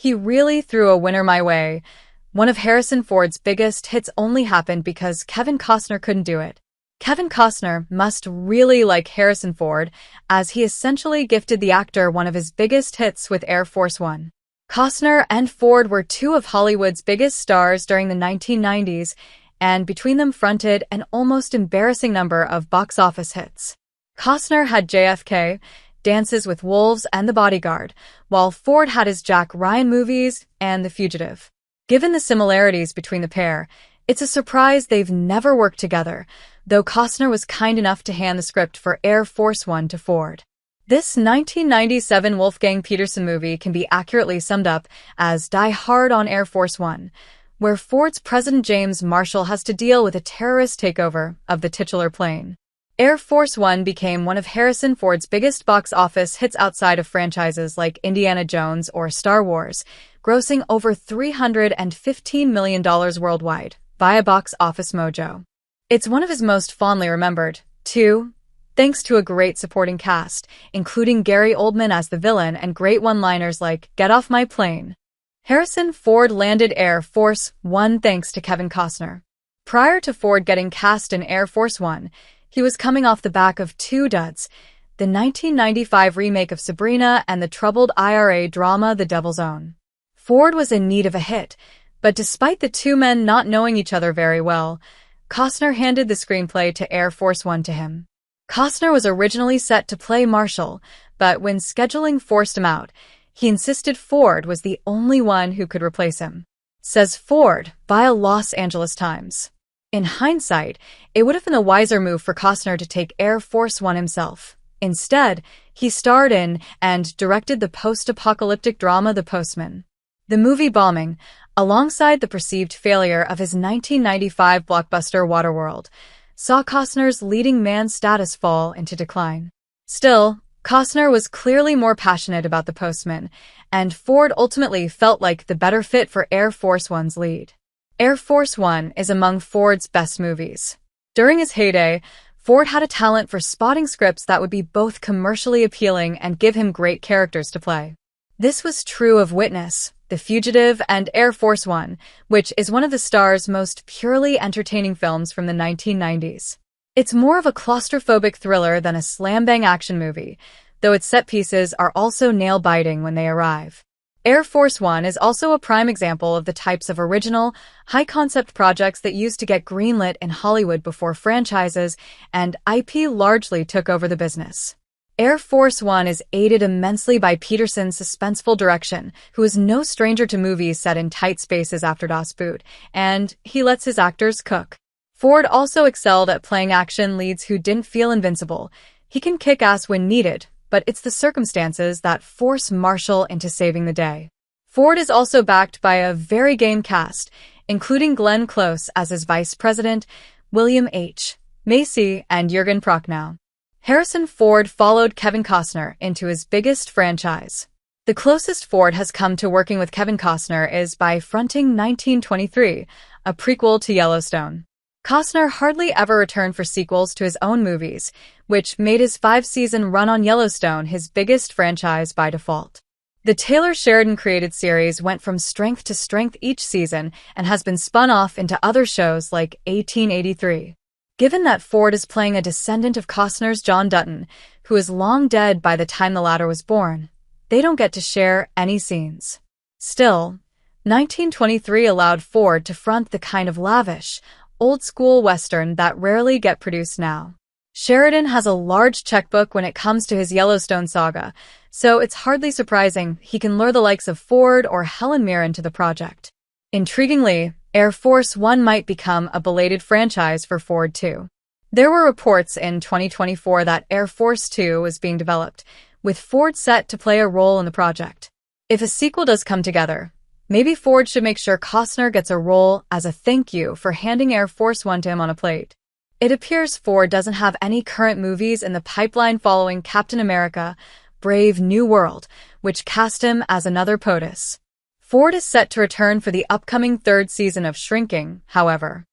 He really threw a winner my way. One of Harrison Ford's biggest hits only happened because Kevin Costner couldn't do it. Kevin Costner must really like Harrison Ford, as he essentially gifted the actor one of his biggest hits with Air Force One. Costner and Ford were two of Hollywood's biggest stars during the 1990s, and between them fronted an almost embarrassing number of box office hits. Costner had JFK, Dances with Wolves, and The Bodyguard, while Ford had his Jack Ryan movies and The Fugitive. Given the similarities between the pair, it's a surprise they've never worked together, though Costner was kind enough to hand the script for Air Force One to Ford. This 1997 Wolfgang Petersen movie can be accurately summed up as Die Hard on Air Force One, where Ford's President James Marshall has to deal with a terrorist takeover of the titular plane. Air Force One became one of Harrison Ford's biggest box office hits outside of franchises like Indiana Jones or Star Wars, grossing over $315 million worldwide via Box Office Mojo. It's one of his most fondly remembered, too, thanks to a great supporting cast, including Gary Oldman as the villain and great one-liners like, "Get off my plane." Harrison Ford landed Air Force One thanks to Kevin Costner. Prior to Ford getting cast in Air Force One, he was coming off the back of two duds, the 1995 remake of Sabrina and the troubled IRA drama The Devil's Own. Ford was in need of a hit, but despite the two men not knowing each other very well, Costner handed the screenplay to Air Force One to him. Costner was originally set to play Marshall, but when scheduling forced him out, he insisted Ford was the only one who could replace him. Says Ford via Los Angeles Times. In hindsight, it would have been a wiser move for Costner to take Air Force One himself. Instead, he starred in and directed the post-apocalyptic drama The Postman. The movie bombing, alongside the perceived failure of his 1995 blockbuster Waterworld, saw Costner's leading man status fall into decline. Still, Costner was clearly more passionate about The Postman, and Ford ultimately felt like the better fit for Air Force One's lead. Air Force One is among Ford's best movies. During his heyday, Ford had a talent for spotting scripts that would be both commercially appealing and give him great characters to play. This was true of Witness, The Fugitive, and Air Force One, which is one of the star's most purely entertaining films from the 1990s. It's more of a claustrophobic thriller than a slam-bang action movie, though its set pieces are also nail-biting when they arrive. Air Force One is also a prime example of the types of original, high-concept projects that used to get greenlit in Hollywood before franchises and IP largely took over the business. Air Force One is aided immensely by Petersen's suspenseful direction, who is no stranger to movies set in tight spaces after Das Boot, and he lets his actors cook. Ford also excelled at playing action leads who didn't feel invincible. He can kick ass when needed, but it's the circumstances that force Marshall into saving the day. Ford is also backed by a very game cast, including Glenn Close as his vice president, William H. Macy, and Jürgen Prochnow. Harrison Ford followed Kevin Costner into his biggest franchise. The closest Ford has come to working with Kevin Costner is by fronting 1923, a prequel to Yellowstone. Costner hardly ever returned for sequels to his own movies, which made his 5-season run on Yellowstone his biggest franchise by default. The Taylor Sheridan-created series went from strength to strength each season and has been spun off into other shows like 1883. Given that Ford is playing a descendant of Costner's John Dutton, who is long dead by the time the latter was born, they don't get to share any scenes. Still, 1923 allowed Ford to front the kind of lavish, old-school Western that rarely get produced now. Sheridan has a large checkbook when it comes to his Yellowstone saga, so it's hardly surprising he can lure the likes of Ford or Helen Mirren to the project. Intriguingly, Air Force One might become a belated franchise for Ford too. There were reports in 2024 that Air Force Two was being developed, with Ford set to play a role in the project. If a sequel does come together, maybe Ford should make sure Costner gets a role as a thank you for handing Air Force One to him on a plate. It appears Ford doesn't have any current movies in the pipeline following Captain America, Brave New World, which cast him as another POTUS. Ford is set to return for the upcoming 3rd season of Shrinking, however.